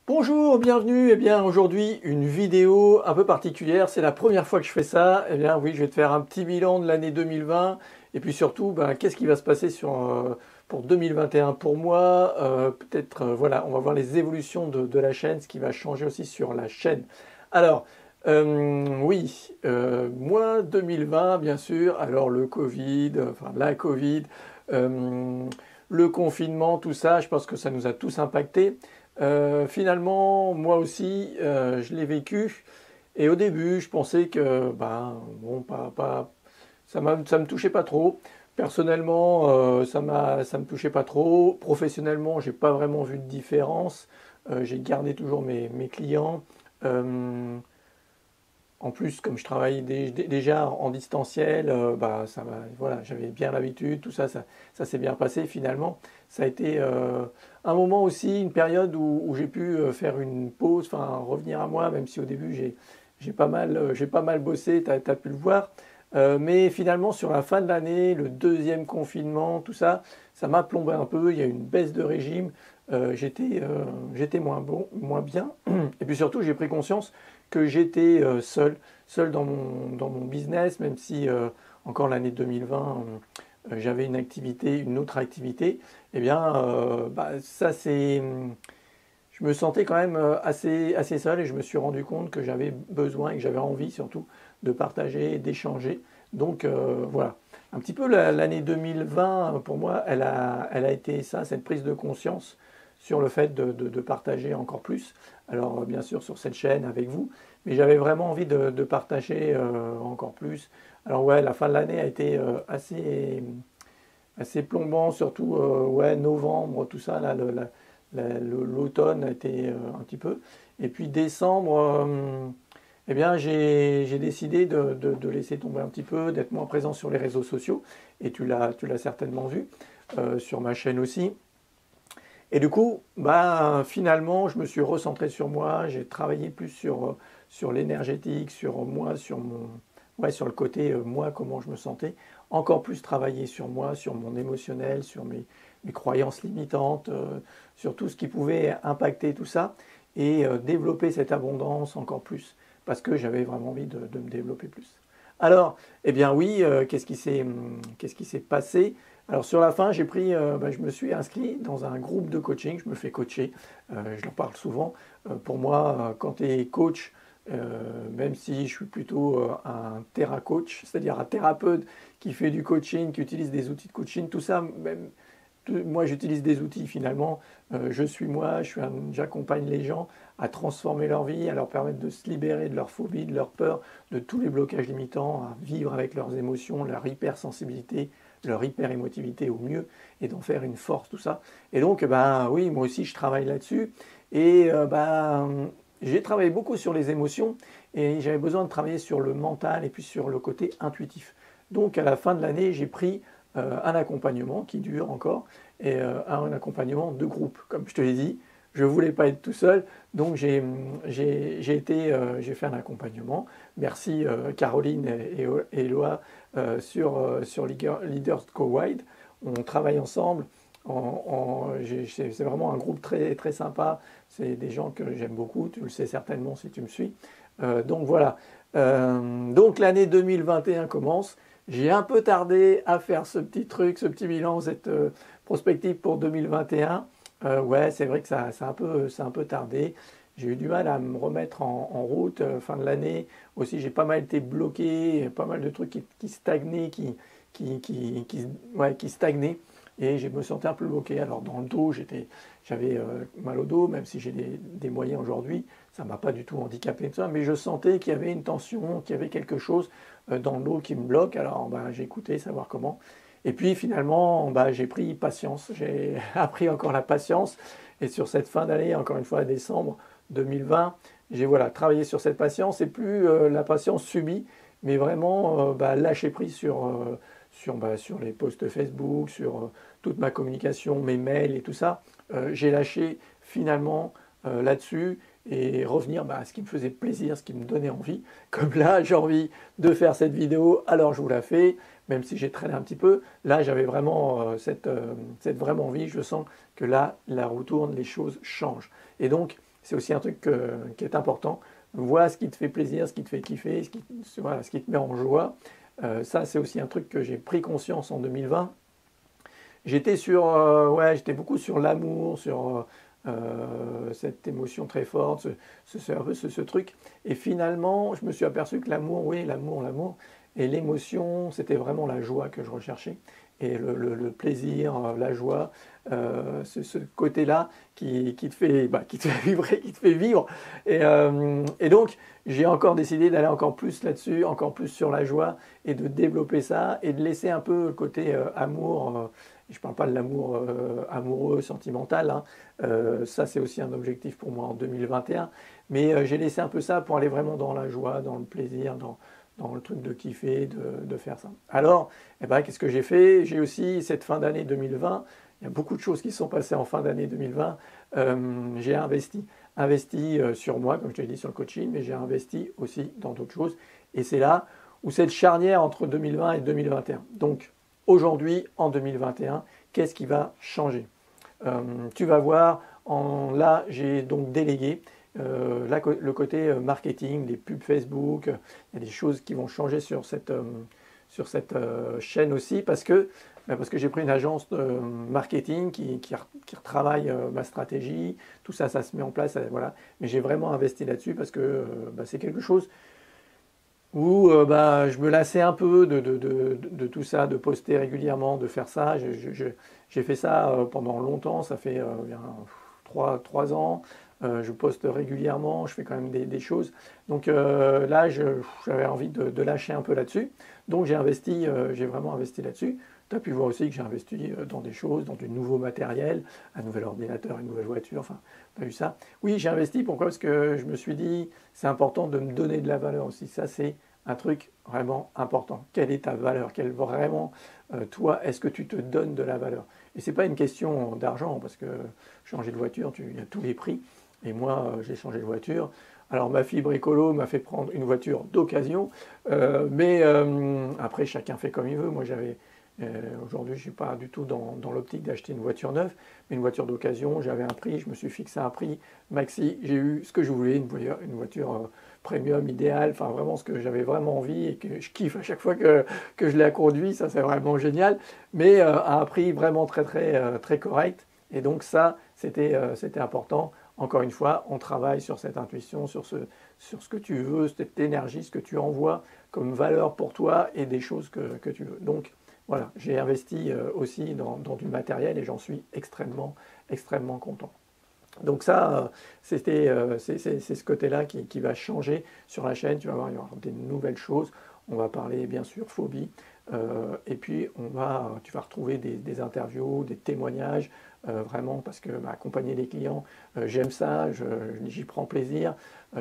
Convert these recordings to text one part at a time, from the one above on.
Bonjour, bienvenue. Eh bien, aujourd'hui, une vidéo un peu particulière. C'est la première fois que je fais ça. Eh bien, oui, je vais te faire un petit bilan de l'année 2020. Et puis surtout, ben, qu'est-ce qui va se passer pour 2021 pour moi. Peut-être, voilà, on va voir les évolutions de la chaîne, ce qui va changer aussi sur la chaîne. Alors, oui, moi, 2020, bien sûr. Alors, le Covid, enfin, la Covid, euh, le confinement, tout ça, je pense que ça nous a tous impactés. Finalement, moi aussi, je l'ai vécu. Et au début, je pensais que, ben, bon, ça me touchait pas trop. Personnellement, ça me touchait pas trop. Professionnellement, j'ai pas vraiment vu de différence. J'ai gardé toujours mes clients. Euh, En plus, comme je travaille déjà en distanciel, bah, voilà, j'avais bien l'habitude, tout ça, ça s'est bien passé finalement. Ça a été un moment aussi, une période où j'ai pu faire une pause, enfin revenir à moi, même si au début j'ai pas mal bossé, tu as pu le voir. Mais finalement, sur la fin de l'année, le deuxième confinement, tout ça, ça m'a plombé un peu. Il y a eu une baisse de régime. J'étais moins bien. Et puis surtout, j'ai pris conscience que j'étais seul dans mon business, même si encore l'année 2020, j'avais une autre activité. Eh bien, bah, je me sentais quand même assez seul et je me suis rendu compte que j'avais besoin et que j'avais envie surtout de partager, d'échanger. Donc voilà, un petit peu l'année 2020 pour moi, elle a été ça, cette prise de conscience sur le fait de partager encore plus. Alors bien sûr sur cette chaîne avec vous, mais j'avais vraiment envie de partager encore plus. Alors ouais, la fin de l'année a été assez plombant, surtout ouais, novembre, tout ça, là, l'automne a été un petit peu. Et puis décembre, eh bien, j'ai décidé de laisser tomber un petit peu, d'être moins présent sur les réseaux sociaux. Et tu l'as certainement vu sur ma chaîne aussi. Et du coup, bah, finalement, je me suis recentré sur moi, j'ai travaillé plus sur l'énergétique, sur moi, ouais, sur le côté moi, comment je me sentais. Encore plus travailler sur moi, sur mon émotionnel, sur mes croyances limitantes, sur tout ce qui pouvait impacter tout ça et développer cette abondance encore plus parce que j'avais vraiment envie de me développer plus. Alors, eh bien oui, qu'est-ce qui s'est passé? Alors sur la fin, bah, je me suis inscrit dans un groupe de coaching, je me fais coacher, je leur parle souvent. Pour moi, quand tu es coach, même si je suis plutôt un coach, c'est-à-dire un thérapeute qui fait du coaching, qui utilise des outils de coaching, tout ça, même moi j'utilise des outils finalement, je suis moi, j'accompagne les gens à transformer leur vie, à leur permettre de se libérer de leurs phobies, de leurs peurs, de tous les blocages limitants, à vivre avec leurs émotions, leur hypersensibilité, leur hyper-émotivité au mieux, et d'en faire une force, tout ça. Et donc, ben oui, moi aussi je travaille là-dessus, et ben, j'ai travaillé beaucoup sur les émotions, et j'avais besoin de travailler sur le mental, et puis sur le côté intuitif. Donc à la fin de l'année, j'ai pris un accompagnement qui dure encore, et un accompagnement de groupe. Comme je te l'ai dit, je ne voulais pas être tout seul, donc j'ai fait un accompagnement. Merci Caroline et Eloa sur Leaders Go Wide. On travaille ensemble. C'est vraiment un groupe très, très sympa. C'est des gens que j'aime beaucoup. Tu le sais certainement si tu me suis. Donc voilà. Donc l'année 2021 commence. J'ai un peu tardé à faire ce petit truc, ce petit bilan, cette prospective pour 2021. Ouais, c'est vrai que ça a un peu tardé. J'ai eu du mal à me remettre en route fin de l'année. Aussi, j'ai pas mal été bloqué, pas mal de trucs qui stagnaient, ouais, qui stagnaient. Et je me sentais un peu bloqué. Alors dans le dos, j'avais mal au dos, même si j'ai des moyens aujourd'hui. Ça ne m'a pas du tout handicapé, tout ça, mais je sentais qu'il y avait une tension, qu'il y avait quelque chose dans le dos qui me bloque. Alors bah, j'ai écouté, savoir comment. Et puis finalement, bah, j'ai pris patience. J'ai appris encore la patience. Et sur cette fin d'année, encore une fois, décembre 2020, j'ai voilà, travaillé sur cette patience et plus la patience subie, mais vraiment bah, lâcher prise sur les posts Facebook, sur toute ma communication, mes mails et tout ça. J'ai lâché finalement là-dessus et revenir bah, à ce qui me faisait plaisir, ce qui me donnait envie. Comme là, j'ai envie de faire cette vidéo, alors je vous la fais, même si j'ai traîné un petit peu. Là, j'avais vraiment cette vraiment envie. Je sens que là, la roue tourne, les choses changent. Et donc, c'est aussi un truc qui est important. Vois ce qui te fait plaisir, ce qui te fait kiffer, voilà, ce qui te met en joie. Ça, c'est aussi un truc que j'ai pris conscience en 2020. J'étais beaucoup sur l'amour, sur cette émotion très forte, un peu ce truc. Et finalement, je me suis aperçu que l'amour, oui, l'amour, et l'émotion, c'était vraiment la joie que je recherchais. Et le plaisir, la joie, ce côté-là qui te fait vibrer, qui te fait vivre. Et donc, j'ai encore décidé d'aller encore plus là-dessus, encore plus sur la joie, et de développer ça, et de laisser un peu le côté amour. Je ne parle pas de l'amour amoureux, sentimental, hein. Ça, c'est aussi un objectif pour moi en 2021. Mais j'ai laissé un peu ça pour aller vraiment dans la joie, dans le plaisir, dans le truc de kiffer, de faire ça. Alors, eh ben, qu'est-ce que j'ai fait? J'ai aussi, cette fin d'année 2020, il y a beaucoup de choses qui se sont passées en fin d'année 2020. J'ai investi sur moi, comme je te l'ai dit, sur le coaching, mais j'ai investi aussi dans d'autres choses. Et c'est là où cette charnière entre 2020 et 2021. Donc, aujourd'hui, en 2021, qu'est-ce qui va changer? Tu vas voir, là, j'ai donc délégué le côté marketing, les pubs Facebook. Il y a des choses qui vont changer sur cette chaîne aussi parce que j'ai pris une agence de marketing qui retravaille ma stratégie. Tout ça, ça se met en place. Voilà. Mais j'ai vraiment investi là-dessus parce que c'est quelque chose où je me lassais un peu de tout ça, de poster régulièrement, de faire ça. J'ai fait ça pendant longtemps, ça fait bien 3 ans. Je poste régulièrement, je fais quand même des choses. Donc là, j'avais envie de lâcher un peu là-dessus. Donc j'ai vraiment investi là-dessus. Tu as pu voir aussi que j'ai investi dans des choses, dans du nouveau matériel, un nouvel ordinateur, une nouvelle voiture, enfin, tu as vu ça. Oui, j'ai investi, pourquoi? Parce que je me suis dit, c'est important de me donner de la valeur aussi. Ça, c'est un truc vraiment important. Quelle est ta valeur? Quelle vraiment, toi, est-ce que tu te donnes de la valeur? Et ce n'est pas une question d'argent, parce que changer de voiture, il y a tous les prix. Et moi, j'ai changé de voiture. Alors, ma fibre écolo m'a fait prendre une voiture d'occasion, mais après, chacun fait comme il veut. Moi, aujourd'hui, je ne suis pas du tout dans l'optique d'acheter une voiture neuve, mais une voiture d'occasion. J'avais un prix, je me suis fixé un prix maxi. J'ai eu ce que je voulais, une voiture premium idéale, enfin vraiment ce que j'avais vraiment envie et que je kiffe à chaque fois que je la conduis. Ça, c'est vraiment génial, mais à un prix vraiment très correct. Et donc ça, c'était important. Encore une fois, on travaille sur cette intuition, sur ce que tu veux, cette énergie, ce que tu envoies comme valeur pour toi et des choses que tu veux. Donc voilà, j'ai investi aussi dans du matériel et j'en suis extrêmement content. Donc ça, c'est ce côté-là qui va changer sur la chaîne. Tu vas voir, il y aura des nouvelles choses. On va parler bien sûr phobie. Et puis tu vas retrouver des interviews, des témoignages, vraiment parce que accompagner les clients, j'aime ça, j'y prends plaisir.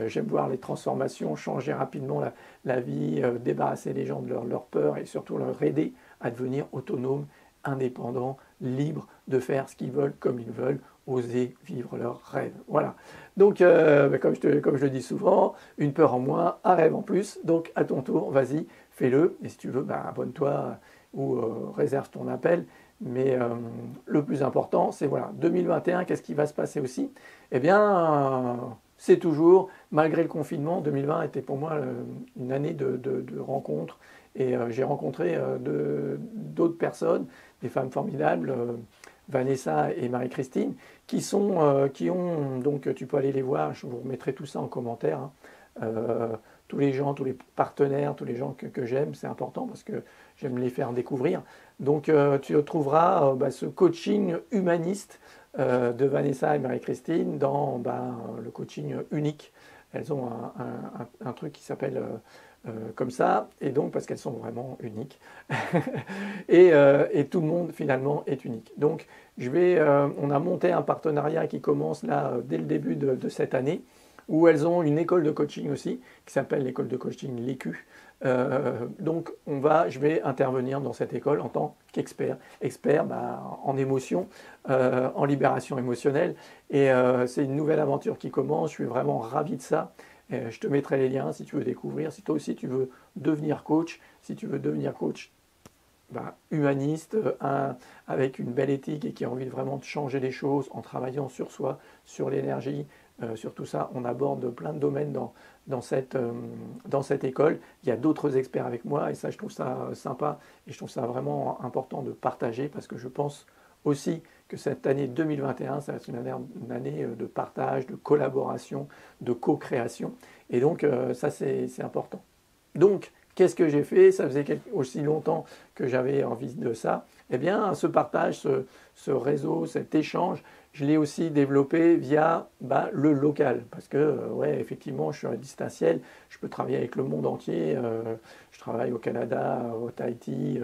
J'aime voir les transformations, changer rapidement la vie, débarrasser les gens de leur peur et surtout leur aider à devenir autonomes, indépendants, libres de faire ce qu'ils veulent comme ils veulent, oser vivre leurs rêves. Voilà. Donc, comme je le dis souvent, une peur en moins, un rêve en plus. Donc, à ton tour, vas-y, fais-le. Et si tu veux, abonne-toi ou réserve ton appel. Mais le plus important, c'est voilà, 2021, qu'est-ce qui va se passer aussi? Eh bien, c'est toujours, malgré le confinement, 2020 était pour moi une année de rencontres. Et j'ai rencontré d'autres personnes, des femmes formidables, Vanessa et Marie-Christine, qui ont, donc tu peux aller les voir, je vous remettrai tout ça en commentaire, hein. Tous les gens, tous les partenaires, tous les gens que j'aime, c'est important parce que j'aime les faire découvrir. Donc tu retrouveras ce coaching humaniste de Vanessa et Marie-Christine dans le coaching unique. Elles ont un truc qui s'appelle comme ça, et donc parce qu'elles sont vraiment uniques. et tout le monde finalement est unique. Donc on a monté un partenariat qui commence là dès le début de cette année, où elles ont une école de coaching aussi, qui s'appelle l'école de coaching l'EQ. Donc je vais intervenir dans cette école en tant qu'expert, en émotion, en libération émotionnelle. Et c'est une nouvelle aventure qui commence, je suis vraiment ravi de ça. Je te mettrai les liens si tu veux découvrir, si toi aussi tu veux devenir coach. Si tu veux devenir coach, humaniste, avec une belle éthique et qui a envie vraiment de changer les choses en travaillant sur soi, sur l'énergie, sur tout ça. On aborde plein de domaines dans cette école. Il y a d'autres experts avec moi et ça, je trouve ça sympa et je trouve ça vraiment important de partager parce que je pense aussi que cette année 2021, ça va être une année de partage, de collaboration, de co-création. Et donc, ça, c'est important. Donc, qu'est-ce que j'ai fait? Ça faisait aussi longtemps que j'avais envie de ça. Eh bien, ce partage, ce réseau, cet échange, je l'ai aussi développé via le local. Parce que, ouais, effectivement, je suis un distanciel, je peux travailler avec le monde entier. Je travaille au Canada, au Tahiti,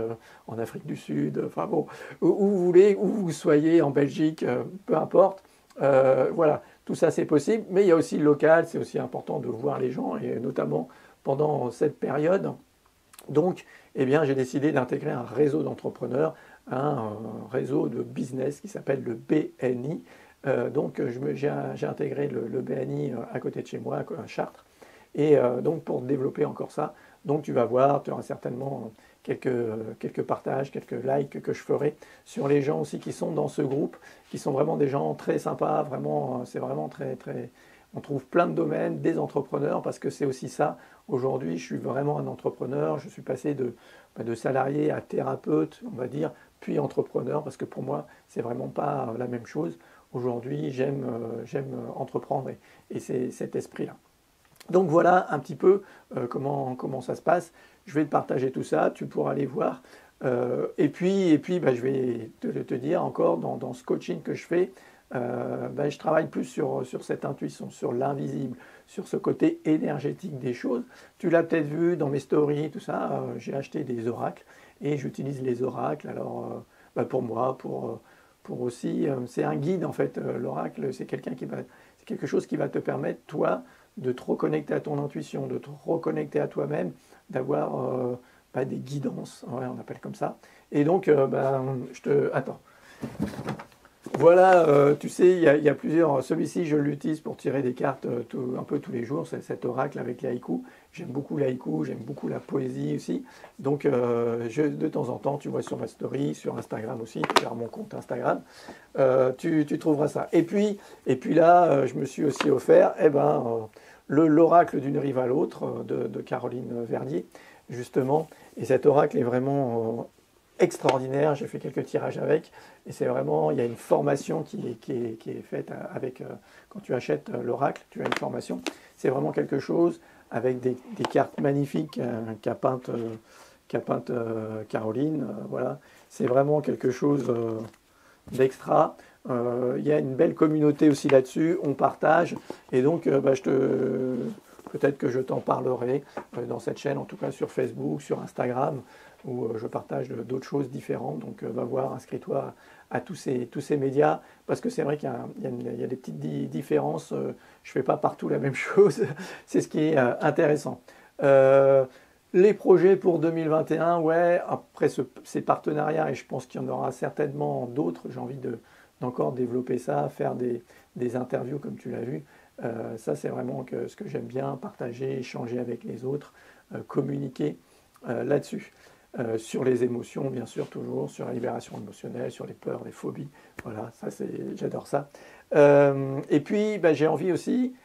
en Afrique du Sud, enfin bon, où vous voulez, où vous soyez, en Belgique, peu importe. Voilà, tout ça c'est possible, mais il y a aussi le local, c'est aussi important de voir les gens, et notamment pendant cette période. Donc, eh bien, j'ai décidé d'intégrer un réseau d'entrepreneurs, un réseau de business qui s'appelle le BNI. Donc, j'ai intégré le BNI à côté de chez moi, à Chartres, et donc pour développer encore ça. Donc, tu vas voir, tu auras certainement quelques partages, quelques likes que je ferai sur les gens aussi qui sont dans ce groupe, qui sont vraiment des gens très sympas, vraiment, c'est vraiment très, très... On trouve plein de domaines, des entrepreneurs, parce que c'est aussi ça. Aujourd'hui, je suis vraiment un entrepreneur. Je suis passé de salarié à thérapeute, on va dire, puis entrepreneur, parce que pour moi, c'est vraiment pas la même chose. Aujourd'hui, j'aime entreprendre et c'est cet esprit-là. Donc voilà un petit peu comment ça se passe. Je vais te partager tout ça, tu pourras aller voir. Et puis je vais te dire encore, dans ce coaching que je fais, je travaille plus sur cette intuition, sur l'invisible, sur ce côté énergétique des choses. Tu l'as peut-être vu dans mes stories, tout ça, j'ai acheté des oracles et j'utilise les oracles. Alors, pour moi, pour aussi, c'est un guide en fait, l'oracle, c'est c'est quelque chose qui va te permettre, toi, de te reconnecter à ton intuition, de te reconnecter à toi-même, d'avoir des guidances, ouais, on appelle comme ça. Et donc, Attends. Voilà, tu sais, il y a plusieurs. Celui-ci, je l'utilise pour tirer des cartes un peu tous les jours. C'est cet oracle avec les haïkus. J'aime beaucoup les haïkus, j'aime beaucoup la poésie aussi. Donc, de temps en temps, tu vois sur ma story, sur Instagram aussi, tu verras mon compte Instagram, tu trouveras ça. Et puis là, je me suis aussi offert, l'oracle d'une rive à l'autre de Caroline Verdier, justement. Et cet oracle est vraiment extraordinaire. J'ai fait quelques tirages avec. Et c'est vraiment, il y a une formation qui est faite avec, quand tu achètes l'oracle, tu as une formation. C'est vraiment quelque chose avec des cartes magnifiques qu'a peinte Caroline. Voilà. C'est vraiment quelque chose d'extra. Il y a une belle communauté aussi là-dessus, on partage. Et donc, peut-être que je t'en parlerai dans cette chaîne, en tout cas sur Facebook, sur Instagram, où je partage d'autres choses différentes. Donc, va voir, inscris-toi à tous ces médias, parce que c'est vrai qu'il y a des petites différences. Je ne fais pas partout la même chose. C'est ce qui est intéressant. Les projets pour 2021, ouais, après ces partenariats, et je pense qu'il y en aura certainement d'autres, j'ai envie d'encore développer ça, faire des interviews comme tu l'as vu. Ça, c'est vraiment ce que j'aime bien, partager, échanger avec les autres, communiquer là-dessus. Sur les émotions, bien sûr, toujours, sur la libération émotionnelle, sur les peurs, les phobies. Voilà, ça, j'adore ça. Et puis, j'ai envie aussi,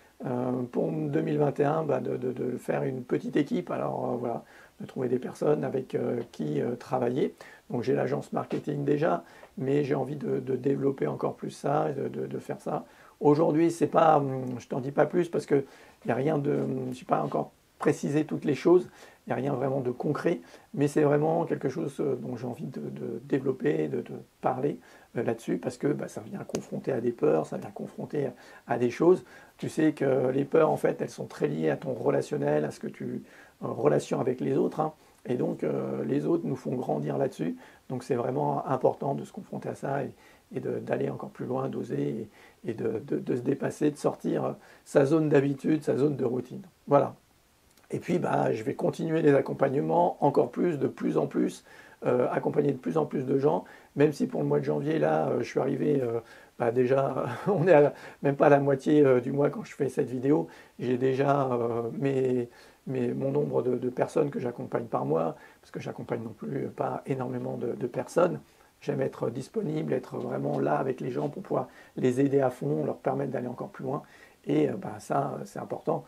pour 2021, de faire une petite équipe. Alors, voilà, de trouver des personnes avec qui travailler. Donc, j'ai l'agence marketing déjà, mais j'ai envie de développer encore plus ça, de faire ça. Aujourd'hui, c'est pas, je t'en dis pas plus parce que il y a rien de, je n'ai pas encore précisé toutes les choses. Il n'y a rien vraiment de concret, mais c'est vraiment quelque chose dont j'ai envie de développer, de parler là-dessus, parce que ça vient confronter à des peurs, ça vient confronter à des choses. Tu sais que les peurs, en fait, elles sont très liées à ton relationnel, à ce que tu relation avec les autres, hein. Et donc, les autres nous font grandir là-dessus. Donc, c'est vraiment important de se confronter à ça et d'aller encore plus loin, d'oser et de se dépasser, de sortir sa zone d'habitude, sa zone de routine. Voilà. Et puis, je vais continuer les accompagnements, encore plus, de plus en plus, accompagner de plus en plus de gens, même si pour le mois de janvier, là, je suis arrivé, déjà, on est même pas à la moitié du mois quand je fais cette vidéo, j'ai déjà mes mon nombre de personnes que j'accompagne par mois, parce que j'accompagne non plus pas énormément de personnes. J'aime être disponible, être vraiment là avec les gens pour pouvoir les aider à fond, leur permettre d'aller encore plus loin. Et ça, c'est important.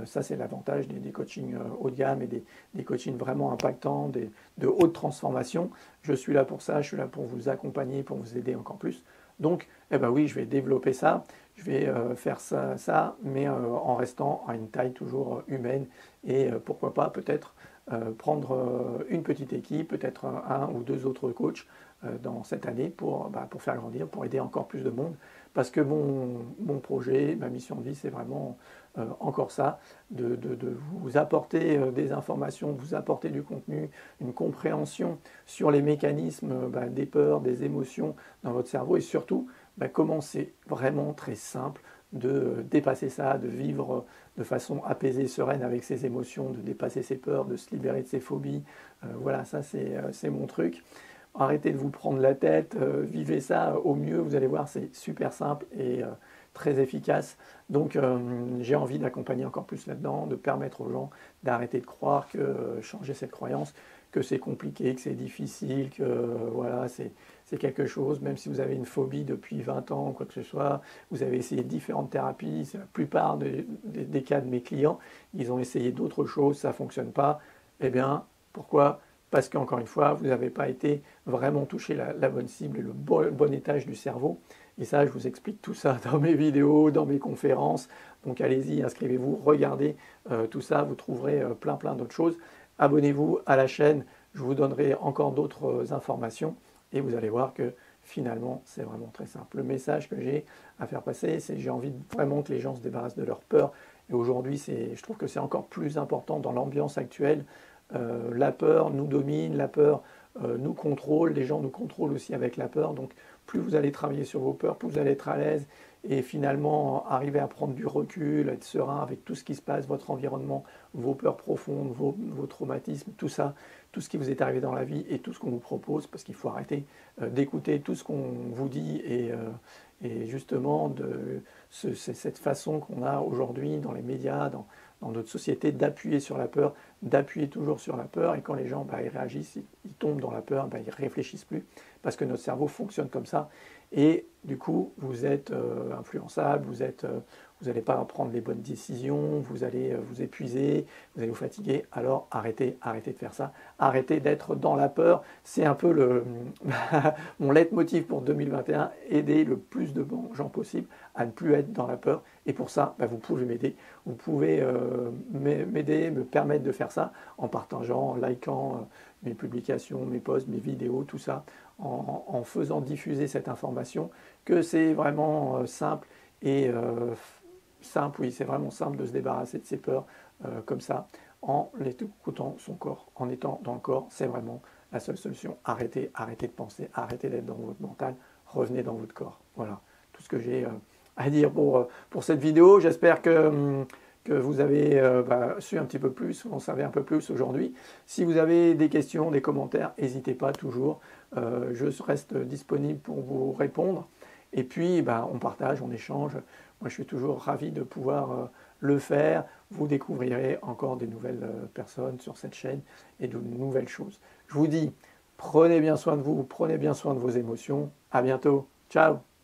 Ça, c'est l'avantage des coachings haut de gamme et des coachings vraiment impactants, de haute transformation. Je suis là pour ça, je suis là pour vous accompagner, pour vous aider encore plus. Donc, eh ben oui, je vais développer ça, je vais faire ça, mais en restant à une taille toujours humaine. Et pourquoi pas peut-être prendre une petite équipe, peut-être un ou deux autres coachs dans cette année pour faire grandir, pour aider encore plus de monde. Parce que mon projet, ma mission de vie, c'est vraiment encore ça, de vous apporter des informations, de vous apporter du contenu, une compréhension sur les mécanismes des peurs, des émotions dans votre cerveau et surtout comment c'est vraiment très simple de dépasser ça, de vivre de façon apaisée, sereine avec ses émotions, de dépasser ses peurs, de se libérer de ses phobies. Voilà, ça c'est mon truc. Arrêtez de vous prendre la tête, vivez ça au mieux, vous allez voir, c'est super simple et très efficace. Donc j'ai envie d'accompagner encore plus là-dedans, de permettre aux gens d'arrêter de croire que changer cette croyance, que c'est compliqué, que c'est difficile, que voilà, c'est quelque chose, même si vous avez une phobie depuis 20 ans ou quoi que ce soit, vous avez essayé différentes thérapies, c'est la plupart des cas de mes clients, ils ont essayé d'autres choses, ça ne fonctionne pas. Eh bien, pourquoi ? Parce qu'encore une fois, vous n'avez pas été vraiment touché la bonne cible et le bon étage du cerveau. Et ça, je vous explique tout ça dans mes vidéos, dans mes conférences. Donc allez-y, inscrivez-vous, regardez tout ça, vous trouverez plein d'autres choses. Abonnez-vous à la chaîne, je vous donnerai encore d'autres informations et vous allez voir que finalement, c'est vraiment très simple. Le message que j'ai à faire passer, c'est que j'ai envie vraiment que les gens se débarrassent de leur peur. Et aujourd'hui, je trouve que c'est encore plus important dans l'ambiance actuelle. La peur nous domine, la peur nous contrôle, les gens nous contrôlent aussi avec la peur. Donc plus vous allez travailler sur vos peurs, plus vous allez être à l'aise et finalement arriver à prendre du recul, être serein avec tout ce qui se passe, votre environnement, vos peurs profondes, vos traumatismes, tout ça, tout ce qui vous est arrivé dans la vie et tout ce qu'on vous propose, parce qu'il faut arrêter d'écouter tout ce qu'on vous dit et justement cette façon qu'on a aujourd'hui dans les médias, dans notre société, d'appuyer sur la peur, d'appuyer toujours sur la peur, et quand les gens ils réagissent, ils tombent dans la peur, ils ne réfléchissent plus, parce que notre cerveau fonctionne comme ça, et du coup, vous êtes influençable, vous n'allez pas prendre les bonnes décisions, vous allez vous épuiser, vous allez vous fatiguer, alors arrêtez de faire ça, arrêtez d'être dans la peur, c'est un peu mon leitmotiv pour 2021, aider le plus de gens possible à ne plus être dans la peur, et pour ça, vous pouvez m'aider, vous pouvez m'aider, me permettre de faire ça en partageant, en likant mes publications, mes posts, mes vidéos, tout ça, en faisant diffuser cette information, que c'est vraiment simple et simple, oui, c'est vraiment simple de se débarrasser de ses peurs comme ça, en écoutant son corps, en étant dans le corps, c'est vraiment la seule solution. Arrêtez de penser, arrêtez d'être dans votre mental, revenez dans votre corps. Voilà, tout ce que j'ai à dire pour cette vidéo. J'espère que vous avez su un petit peu plus, vous en savez un peu plus aujourd'hui. Si vous avez des questions, des commentaires, n'hésitez pas toujours. Je reste disponible pour vous répondre. Et puis, on partage, on échange. Moi, je suis toujours ravi de pouvoir le faire. Vous découvrirez encore des nouvelles personnes sur cette chaîne et de nouvelles choses. Je vous dis, prenez bien soin de vous, prenez bien soin de vos émotions. À bientôt. Ciao!